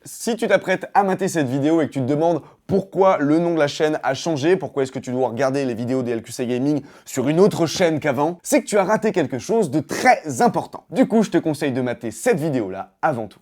Si tu t'apprêtes à mater cette vidéo et que tu te demandes pourquoi le nom de la chaîne a changé, pourquoi est-ce que tu dois regarder les vidéos des LQC Gaming sur une autre chaîne qu'avant, c'est que tu as raté quelque chose de très important. Du coup, je te conseille de mater cette vidéo-là avant tout.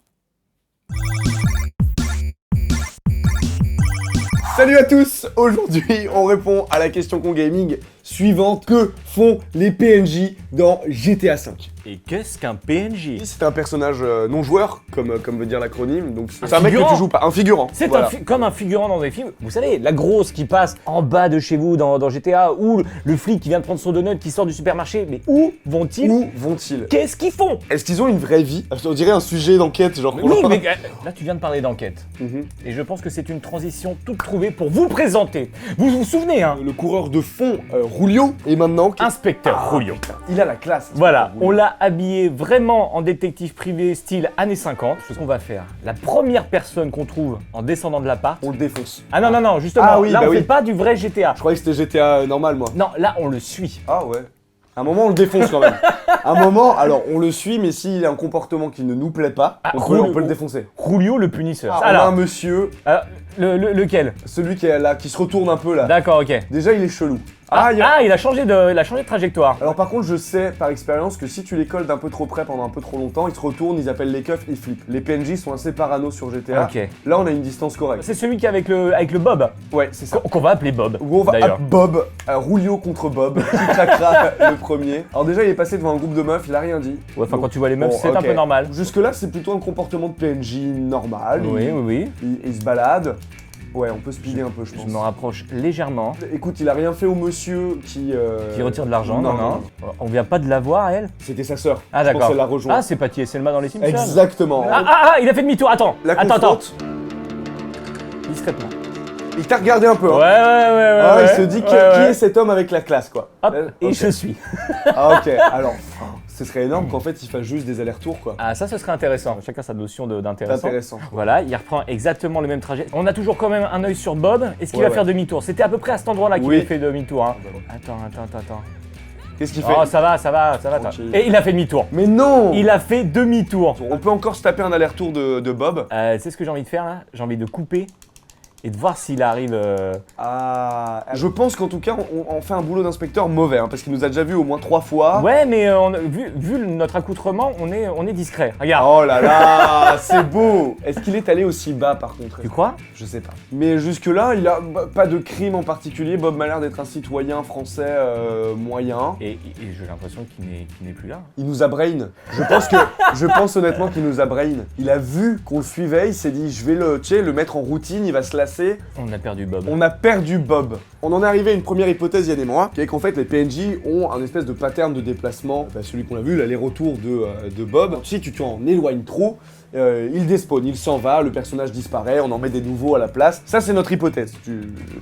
Salut à tous! Aujourd'hui, on répond à la question con gaming suivante. Que font les PNJ dans GTA V? Et qu'est-ce qu'un PNJ? C'est un personnage non joueur, comme veut dire l'acronyme, donc c'est Un un mec que figurant. tu joues pas, un figurant. C'est Voilà. comme un figurant dans des films. Vous savez, la grosse qui passe en bas de chez vous dans GTA, ou le flic qui vient de prendre son donut qui sort du supermarché. Mais où vont-ils? Où vont-ils? Qu'est-ce qu'ils font? Est-ce qu'ils ont une vraie vie? On dirait un sujet d'enquête, genre... Oui, mais là tu viens de parler d'enquête. Mhm. Et je pense que c'est une transition toute trouvée pour vous présenter. Vous vous souvenez, hein? Le coureur de fond, Julio, et maintenant... Inspecteur Julio. Il a la classe. Voilà, on l'a habillé vraiment en détective privé style années 50. Ce qu'on va faire, la première personne qu'on trouve en descendant de l'appart... On le défonce. Ah non, justement, Ah oui, là bah on oui. fait pas du vrai GTA. Je croyais que c'était GTA normal, moi. Non, là on le suit. Ah ouais. À un moment, on le défonce quand même. À un moment, alors, on le suit, mais s'il a un comportement qui ne nous plaît pas, Ah, on peut le défoncer. Julio le punisseur. Ah, on a un monsieur, Lequel? celui qui est là, qui se retourne un peu là. D'accord, ok. Déjà, il est chelou. Il a changé de trajectoire. Alors par contre, je sais par expérience que si tu les colles d'un peu trop près pendant un peu trop longtemps, ils se retournent, ils appellent les keufs, ils flippent. Les PNJ sont assez parano sur GTA. Ok. Là, on a une distance correcte. C'est celui qui est avec le Bob. Ouais, c'est ça. Qu'on va appeler Bob. Où on va d'ailleurs. Bob, Julio contre Bob, qui craquera le premier. Alors déjà, il est passé devant un groupe de meufs, il a rien dit. Ouais, enfin Donc, quand tu vois les meufs, bon, c'est un ok. peu normal. Jusque-là, c'est plutôt un comportement de PNJ normal. Oui. Il se balade. Ouais, on peut speeder un peu, je pense. Je me rapproche légèrement. Écoute, il a rien fait au monsieur qui Qui retire de l'argent, Non, non. On vient pas de la voir, elle? C'était sa sœur. Ah Je pense d'accord. qu'elle l'a rejoint. Ah, c'est Patty et Selma dans les Simpsons. Exactement. Il a fait demi-tour, attends. La Attends. confronte. Discrètement. Il t'a regardé un peu. Ouais, Hein. ouais. Il se dit qui est cet homme avec la classe, quoi. Hop, et Ok. je suis. Ah ok, alors, ce serait énorme qu'en fait il fasse juste des allers-retours, quoi. Ah, ça, ce serait intéressant. Chacun sa notion C'est d'intéressant. intéressant. Voilà, il reprend exactement le même trajet. On a toujours quand même un œil sur Bob. Est-ce qu'il Ouais, va faire demi-tour? C'était à peu près à cet endroit-là qu'il Oui. a fait demi-tour. Hein. bah Attends. Qu'est-ce qu'il fait? Oh, ça va. Tranquille. Et il a fait demi-tour. Mais non. Il a fait demi-tour. On peut encore se taper un aller-retour de Bob. C'est ce que j'ai envie de faire là. J'ai envie de couper et de voir s'il arrive. Ah, je pense qu'en tout cas on fait un boulot d'inspecteur mauvais, hein, parce qu'il nous a déjà vu au moins 3 fois. Ouais, mais vu notre accoutrement, on est discret. Regarde. Oh là là, c'est beau. Est-ce qu'il est allé aussi bas par contre? Tu crois? Je sais pas. Mais jusque-là, il a pas de crime en particulier. Bob m'a l'air d'être un citoyen français moyen. Et j'ai l'impression qu'il n'est plus là. Il nous a brain. Je pense honnêtement qu'il nous a brain. Il a vu qu'on le suivait, il s'est dit je vais le mettre en routine, il va se lasser. On a perdu Bob. On a perdu Bob. On en est arrivé à une première hypothèse, Yann et moi, qui est qu'en fait les PNJ ont un espèce de pattern de déplacement. Celui qu'on a vu, l'aller-retour de Bob. Si tu t'en éloignes trop, il despawn, il s'en va, le personnage disparaît, on en met des nouveaux à la place. Ça c'est notre hypothèse. T'es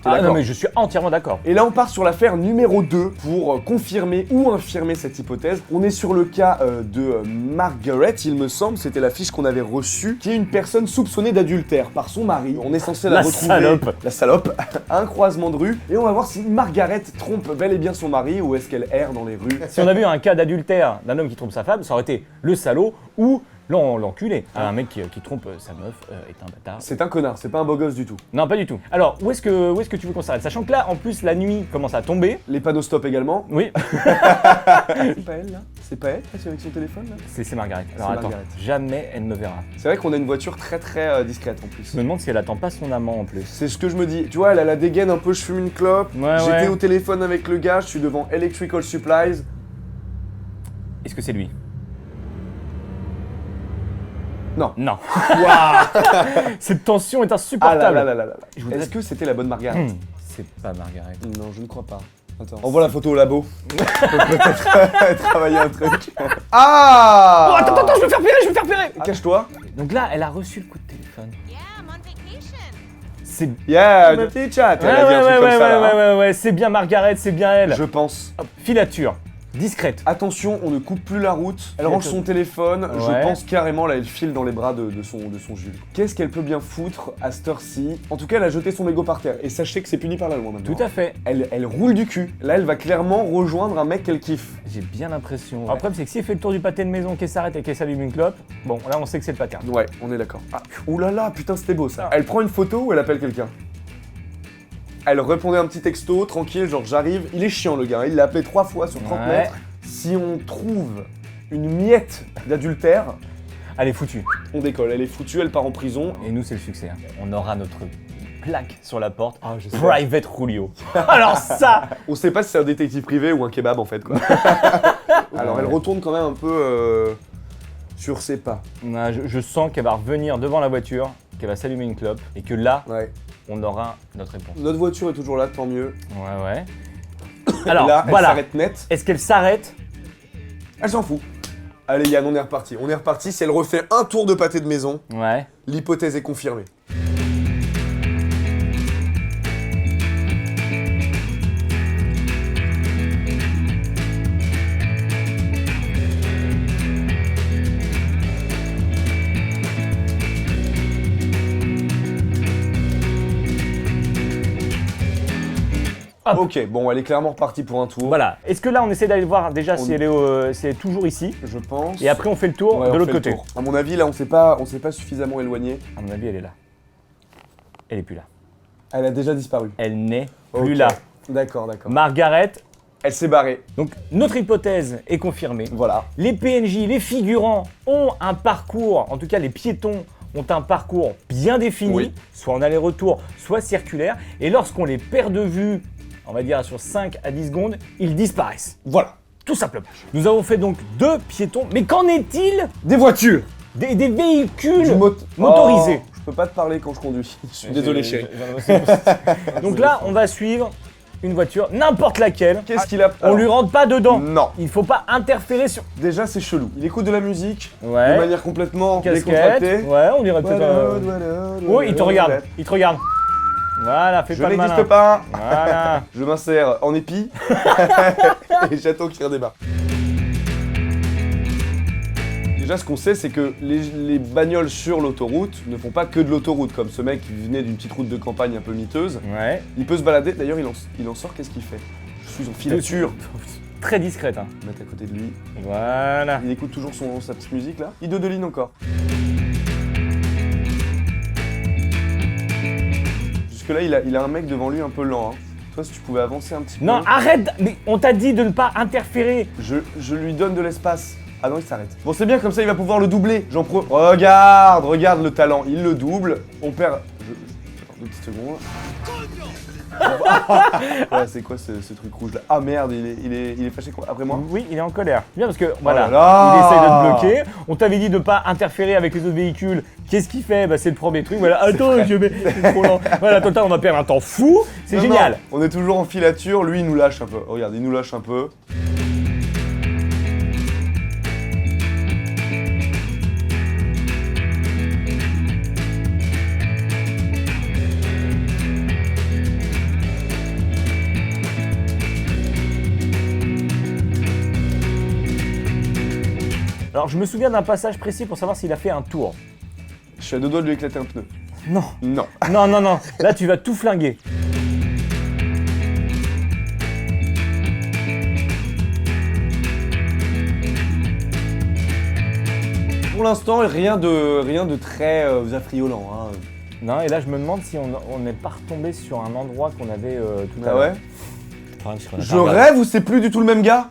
Ah non, d'accord? mais je suis entièrement d'accord. Et là, on part sur l'affaire numéro 2 pour confirmer ou infirmer cette hypothèse. On est sur le cas de Margaret, il me semble, c'était la fiche qu'on avait reçue, qui est une personne soupçonnée d'adultère par son mari. On est censé la retrouver... La salope à un croisement de rue. Et on va voir si Margaret trompe bel et bien son mari ou est-ce qu'elle erre dans les rues. Si on avait eu un cas d'adultère d'un homme qui trompe sa femme, ça aurait été le salaud ou l'enculé. Un mec qui trompe sa meuf est un bâtard. C'est un connard, c'est pas un beau gosse du tout. Non, pas du tout. Alors, où est-ce que tu veux qu'on s'arrête? Sachant que là, en plus, la nuit commence à tomber. Les panneaux stop également. Oui, C'est pas elle là? C'est pas elle, c'est avec son téléphone là? c'est Margaret. Alors C'est attends, Margaret. jamais elle ne me verra. C'est vrai qu'on a une voiture très très discrète en plus. Je me demande si elle attend pas son amant en plus. C'est ce que je me dis. Tu vois, elle a la dégaine un peu, je fume une clope. Ouais, J'étais ouais. au téléphone avec le gars, je suis devant Electrical Supplies. Est-ce que c'est lui? Non. Non. Waouh. Cette tension est Ah insupportable. là là là là là. Je voudrais- Est-ce que c'était la bonne Margaret? C'est pas Margaret. Non, je ne crois pas. Attends. Envoie la photo au labo. On peut peut-être travailler un truc. Ah. Oh, attends, je vais me faire repérer. Cache-toi. Donc là, elle a reçu le coup de téléphone. Yeah, I'm on vacation. C'est Yeah, petit chat. Elle a dit un truc comme ça, là, hein. ouais, c'est bien Margaret, c'est bien elle. Je pense. Hop, filature. discrète. Attention, on ne coupe plus la route. Elle range son téléphone. Ouais. Je pense carrément, là, elle file dans les bras de son Jules. Qu'est-ce qu'elle peut bien foutre à cette heure-ci? En tout cas, elle a jeté son mégot par terre. Et sachez que c'est puni par la loi maintenant. Tout à fait. Elle roule du cul. Là, elle va clairement rejoindre un mec qu'elle kiffe. J'ai bien l'impression. Le problème, c'est que si elle fait le tour du pâté de maison, qu'elle s'arrête et qu'elle s'allume une clope, bon, là, on sait que c'est le pattern. Ouais, on est d'accord. Ah, oulala, putain, c'était beau ça. Elle prend une photo ou elle appelle quelqu'un? Elle répondait un petit texto, tranquille, genre j'arrive. Il est chiant le gars, il l'a appelé 3 fois sur 30 mètres. Si on trouve une miette d'adultère, Elle est foutue. on décolle. Elle est foutue, elle part en prison. Et nous, c'est le succès. Hein. On aura notre plaque sur la porte. Ah, j'espère. Private Julio. Alors ça. On sait pas si c'est un détective privé ou un kebab en fait quoi. Alors elle retourne quand même un peu sur ses pas. Je sens qu'elle va revenir devant la voiture, qu'elle va s'allumer une clope, et que là, Ouais. on aura notre réponse. Notre voiture est toujours là, tant mieux. Ouais. Et Alors, là, elle voilà. s'arrête net. Est-ce qu'elle s'arrête? Elle s'en fout. Allez Yann, on est reparti. On est reparti. Si elle refait un tour de pâté de maison, Ouais. l'hypothèse est confirmée. Hop. Ok, bon, elle est clairement repartie pour un tour. Voilà. Est-ce que là, on essaie d'aller voir déjà si elle est toujours ici? Je pense. Et après, on fait le tour Ouais, de on l'autre fait le côté. tour. À mon avis, là, on s'est pas suffisamment éloigné. À mon avis, elle est là. Elle est plus là. Elle a déjà disparu. Elle n'est plus Ok. là. D'accord. Margaret. Elle s'est barrée. Donc, notre hypothèse est confirmée. Voilà. Les PNJ, les figurants ont un parcours, en tout cas les piétons ont un parcours bien défini, Oui. soit en aller-retour, soit circulaire. Et lorsqu'on les perd de vue, on va dire sur 5 à 10 secondes, ils disparaissent. Voilà. Tout simplement. Nous avons fait donc 2 piétons, mais qu'en est-il Des voitures. des véhicules Du motorisés? Oh, je peux pas te parler quand je conduis. Je suis désolé, chérie. Donc là, on va suivre une voiture, n'importe laquelle. Qu'est-ce qu'il a On lui rentre pas dedans. Non. Il faut pas interférer sur... Déjà, c'est chelou. Il écoute de la musique Ouais. de manière complètement Casquette. décontractée. Ouais, on dirait peut-être... Oui, il te regarde. Il te regarde. Voilà, fais Je pas le malin. n'existe pas. Voilà. Je m'insère en épi et j'attends qu'il redémarre. Déjà, ce qu'on sait, c'est que les bagnoles sur l'autoroute ne font pas que de l'autoroute. Comme ce mec qui venait d'une petite route de campagne un peu miteuse. Ouais. Il peut se balader. D'ailleurs, il en sort. Qu'est-ce qu'il fait? Je suis en filature. Très discrète. Hein. Mettre à côté de lui. Voilà. Il écoute toujours sa petite musique là. Il de ligne encore. Jusque-là, il a un mec devant lui un peu lent. Hein. Toi, si tu pouvais avancer un petit peu. Non, arrête. Mais on t'a dit de ne pas interférer. Je lui donne de l'espace. Ah non, il s'arrête. Bon, c'est bien, comme ça, il va pouvoir le doubler. Regarde le talent. Il le double. On perd... Attends, 2 petites secondes. Ouais, c'est quoi ce truc rouge là? Ah merde, il est fâché quoi après moi? Oui, il est en colère. Bien parce que voilà, là là. il essaye de te bloquer. On t'avait dit de ne pas interférer avec les autres véhicules. Qu'est-ce qu'il fait? Bah c'est le premier truc. Voilà. Attends, c'est trop lent. Voilà, total, on va perdre un temps fou. C'est Non, génial. non, on est toujours en filature. Lui, il nous lâche un peu. Regarde, il nous lâche un peu. Alors je me souviens d'un passage précis pour savoir s'il a fait un tour. Je suis à 2 doigts de lui éclater un pneu. Non. Non. Non. Là tu vas tout flinguer. Pour l'instant, rien de très affriolant. Hein. Non, et là je me demande si on n'est pas retombé sur un endroit qu'on avait tout à Ah l'heure. ouais? Enfin, parce qu'on a Je pas regardé. rêve ou c'est plus du tout le même gars?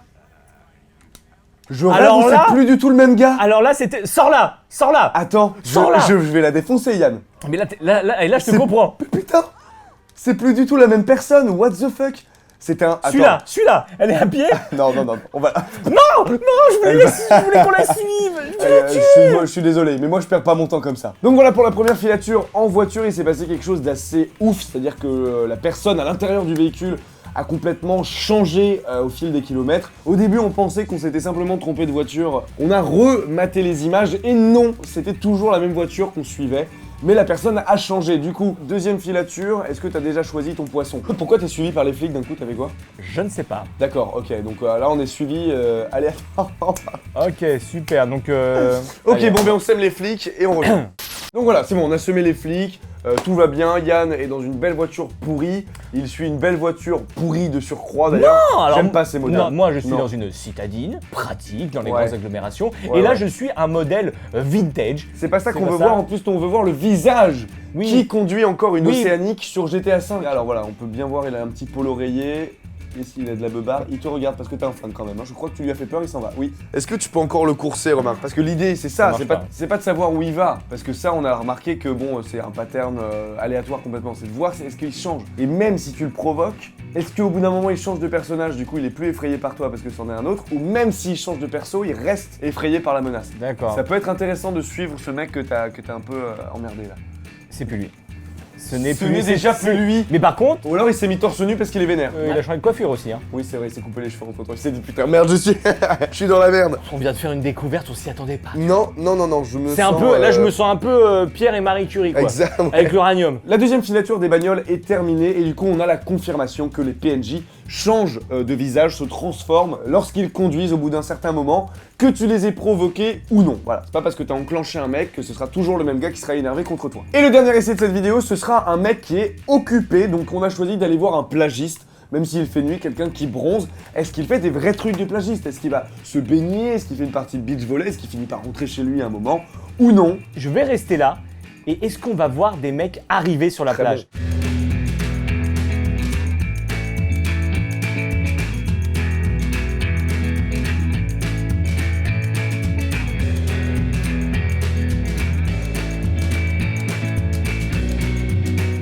Je rêve Alors ou là- c'est plus du tout le même gars? Alors là c'était... Sors là. Attends, Sors là. je vais la défoncer, Yann. Mais là, et là je te C'est- comprends. Putain, c'est plus du tout la même personne. What the fuck? C'était un. Celui-là, elle est à pied. Non, on va. Non, je voulais qu'on la suive. Je suis désolé, mais moi je perds pas mon temps comme ça. Donc voilà pour la première filature en voiture, il s'est passé quelque chose d'assez ouf, c'est-à-dire que la personne à l'intérieur du véhicule a complètement changé au fil des kilomètres. Au début, on pensait qu'on s'était simplement trompé de voiture. On a rematé les images et non, c'était toujours la même voiture qu'on suivait. mais la personne a changé. Du coup, deuxième filature, est-ce que t'as déjà choisi ton poisson? Pourquoi t'es suivi par les flics d'un coup, t'avais quoi? Je ne sais pas. D'accord, ok, donc là on est suivi, allez. Ok, super, donc... Ok, allez. bon ben on sème les flics et on revient. Donc voilà, c'est bon, on a semé les flics, tout va bien, Yann est dans une belle voiture pourrie, il suit une belle voiture pourrie de surcroît d'ailleurs. Non, alors, j'aime pas ces modèles. Non, moi je suis Non. dans une citadine, pratique, dans les Ouais. grandes agglomérations, Ouais, et là ouais. je suis un modèle vintage. C'est pas ça C'est qu'on pas veut ça. voir, en plus on veut voir le visage Oui. qui conduit encore une Oui. Océanique sur GTA V. Alors voilà, on peut bien voir, il a un petit polo rayé. Ici, il a de la beubare, il te regarde parce que t'es un fan quand même. Hein. Je crois que tu lui as fait peur, il s'en va. Oui. Est-ce que tu peux encore le courser, remarque? Parce que l'idée, c'est ça, marche c'est pas. pas de savoir où il va. Parce que ça, on a remarqué que bon, c'est un pattern aléatoire complètement. C'est de voir est-ce qu'il change. Et même si tu le provoques, est-ce qu'au bout d'un moment, il change de personnage, du coup, il est plus effrayé par toi parce que c'en est un autre? Ou même s'il change de perso, il reste effrayé par la menace. D'accord, Ça peut être intéressant de suivre ce mec que t'as un peu emmerdé là. c'est plus lui. Ce n'est n'est déjà plus lui. Mais par contre, Ou alors il s'est mis torse nu parce qu'il est vénère. il a changé de coiffure aussi. Hein. Oui, c'est vrai, il s'est coupé les cheveux entre temps. Il s'est dit putain, merde, je suis dans la merde. On vient de faire une découverte, on s'y attendait pas. Non, je me C'est un sens, peu, là je me sens un peu Pierre et Marie Curie quoi. Exactement. Avec l'uranium. La deuxième filature des bagnoles est terminée et du coup on a la confirmation que les PNJ changent de visage, se transforment lorsqu'ils conduisent au bout d'un certain moment, que tu les aies provoqués ou non. Voilà, c'est pas parce que t'as enclenché un mec que ce sera toujours le même gars qui sera énervé contre toi. Et le dernier essai de cette vidéo, ce sera un mec qui est occupé, donc on a choisi d'aller voir un plagiste. Même s'il fait nuit, quelqu'un qui bronze, est-ce qu'il fait des vrais trucs de plagiste? Est-ce qu'il va se baigner? Est-ce qu'il fait une partie de beach volley? Est-ce qu'il finit par rentrer chez lui à un moment? Ou non? Je vais rester là, et est-ce qu'on va voir des mecs arriver sur la Très plage?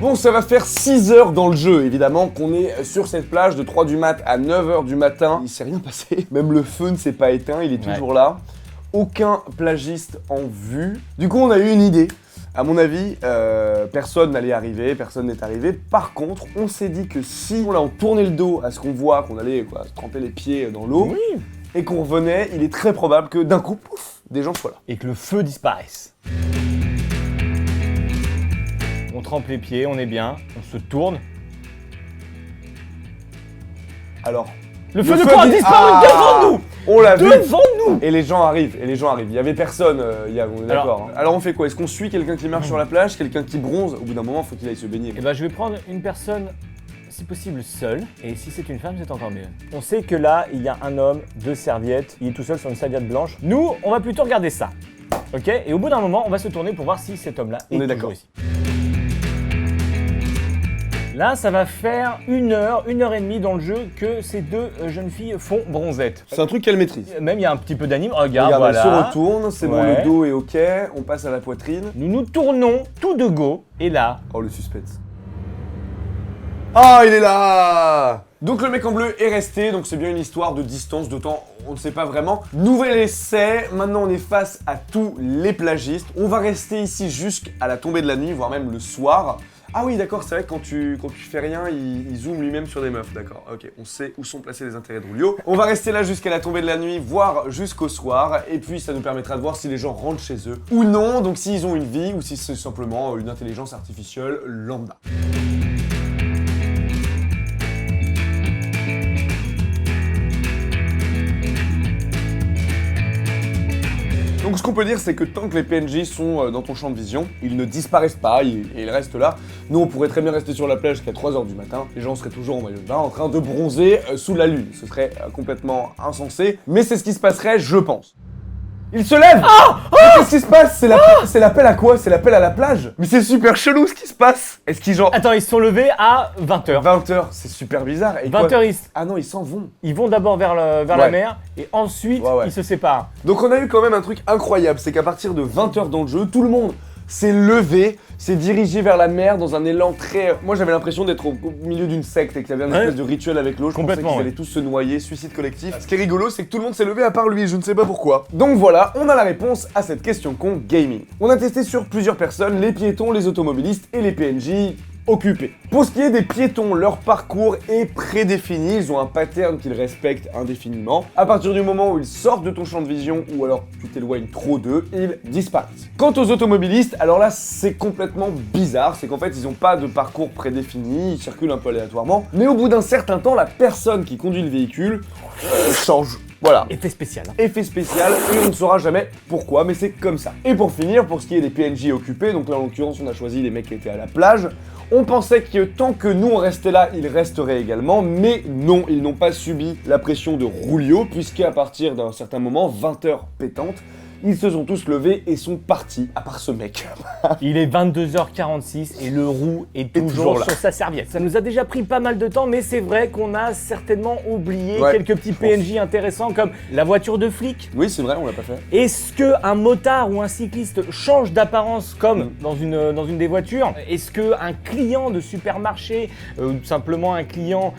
Bon, ça va faire 6 heures dans le jeu, évidemment, qu'on est sur cette plage de 3 du mat à 9 heures du matin. Il s'est rien passé, même le feu ne s'est pas éteint, il est toujours là. Aucun plagiste en vue. Du coup, on a eu une idée. À mon avis, personne n'allait arriver, personne n'est arrivé. Par contre, on s'est dit que si on tournait le dos à ce qu'on voit, qu'on allait se tremper les pieds dans l'eau, Oui. et qu'on revenait, il est très probable que d'un coup, pouf, des gens soient là. Et que le feu disparaisse. On trempe les pieds, on est bien, on se tourne. Alors, Le feu de camp a disparu devant nous! On l'a vu. Devant nous! Et les gens arrivent, Il y avait personne hier, on est d'accord. Alors on fait quoi? Est-ce qu'on suit quelqu'un qui marche sur la plage, quelqu'un qui bronze? Au bout d'un moment, faut qu'il aille se baigner. Eh ben, je vais prendre une personne, si possible, seule. Et si c'est une femme, c'est encore mieux. On sait que là, il y a un homme, 2 serviettes. Il est tout seul sur une serviette blanche. Nous, on va plutôt regarder ça. Ok? Et au bout d'un moment, on va se tourner pour voir si cet homme-là est On est toujours d'accord. ici. Là, ça va faire 1 heure, 1 heure et demie dans le jeu que ces 2 jeunes filles font bronzette. C'est un truc qu'elle maîtrise. Même il y a un petit peu d'anime. Regarde, Regarde, voilà. elle se retourne, c'est bon, Ouais. le dos est ok, on passe à la poitrine. Nous nous tournons tout de go. Et là, Oh, le suspense. Ah, il est là! Donc le mec en bleu est resté, donc c'est bien une histoire de distance, de temps, on ne sait pas vraiment. Nouvel essai, maintenant on est face à tous les plagistes. On va rester ici jusqu'à la tombée de la nuit, voire même le soir. Ah oui, d'accord, c'est vrai que quand tu fais rien, il zoome lui-même sur des meufs, d'accord. Ok, on sait où sont placés les intérêts de Rulio. On va rester là jusqu'à la tombée de la nuit, voire jusqu'au soir, et puis ça nous permettra de voir si les gens rentrent chez eux ou non, donc s'ils ont une vie ou si c'est simplement une intelligence artificielle lambda. Donc ce qu'on peut dire, c'est que tant que les PNJ sont dans ton champ de vision, ils ne disparaissent pas, ils restent là. Nous, on pourrait très bien rester sur la plage jusqu'à 3 h du matin. Les gens seraient toujours en maillot de bain, en train de bronzer sous la lune. Ce serait complètement insensé, mais c'est ce qui se passerait, je pense. Il se lève! Mais qu'est-ce qui se passe? C'est l'appel à quoi? C'est l'appel à la plage? Mais c'est super chelou ce qui se passe! Est-ce qu'ils genre... attends, ils se sont levés à 20h. 20h, c'est super bizarre. Et quoi? 20h, Ah non, ils s'en vont. ils vont d'abord vers la Ouais. mer et ensuite Ouais. ils se séparent. Donc on a eu quand même un truc incroyable, c'est qu'à partir de 20h dans le jeu, tout le monde s'est levé, s'est dirigé vers la mer dans un élan très... Moi j'avais l'impression d'être au milieu d'une secte et qu'il y avait un espèce de rituel avec l'eau, je pensais Complètement, qu'ils ouais. allaient tous se noyer, suicide collectif. Ce qui est rigolo, c'est que tout le monde s'est levé à part lui, je ne sais pas pourquoi. Donc voilà, on a la réponse à cette question con gaming. On a testé sur plusieurs personnes, les piétons, les automobilistes et les PNJ. occupés. Pour ce qui est des piétons, leur parcours est prédéfini, ils ont un pattern qu'ils respectent indéfiniment. À partir du moment où ils sortent de ton champ de vision ou alors tu t'éloignes trop d'eux, ils disparaissent. Quant aux automobilistes, alors là c'est complètement bizarre, c'est qu'en fait ils n'ont pas de parcours prédéfini, ils circulent un peu aléatoirement, mais au bout d'un certain temps, la personne qui conduit le véhicule change. Voilà. Effet spécial. Effet spécial, et on ne saura jamais pourquoi, mais c'est comme ça. Et pour finir, pour ce qui est des PNJ occupés, donc là en l'occurrence on a choisi les mecs qui étaient à la plage, on pensait que tant que nous on restait là, ils resteraient également, mais non, ils n'ont pas subi la pression de Rulio, puisqu'à partir d'un certain moment, 20 heures pétantes, ils se sont tous levés et sont partis, à part ce mec. Il est 22h46 et le roux est toujours toujours là. sur sa serviette. Ça nous a déjà pris pas mal de temps, mais c'est vrai qu'on a certainement oublié Ouais, quelques petits PNJ intéressants comme la voiture de flic. Oui, c'est vrai, on l'a pas fait. Est-ce qu'un motard ou un cycliste change d'apparence comme dans une des voitures? Est-ce qu'un client de supermarché, ou simplement un client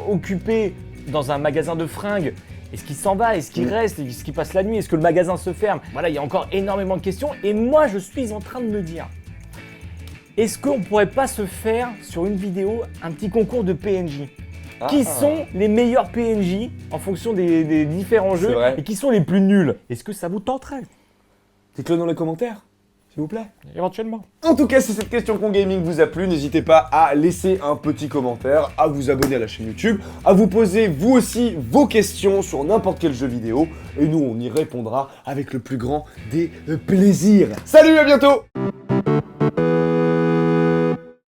occupé dans un magasin de fringues, est-ce qu'il s'en va? Est-ce qu'il reste? Est-ce qu'il passe la nuit? Est-ce que le magasin se ferme? Voilà, il y a encore énormément de questions. Et moi, je suis en train de me dire, est-ce qu'on pourrait pas se faire sur une vidéo un petit concours de PNJ? Qui sont les meilleurs PNJ en fonction des différents jeux vrai. et qui sont les plus nuls? Est-ce que ça vous tenterait? Dites-le dans les commentaires, s'il vous plaît. Éventuellement. En tout cas, si cette question con gaming vous a plu, n'hésitez pas à laisser un petit commentaire, à vous abonner à la chaîne YouTube, à vous poser vous aussi vos questions sur n'importe quel jeu vidéo, et nous on y répondra avec le plus grand des plaisirs. Salut, à bientôt!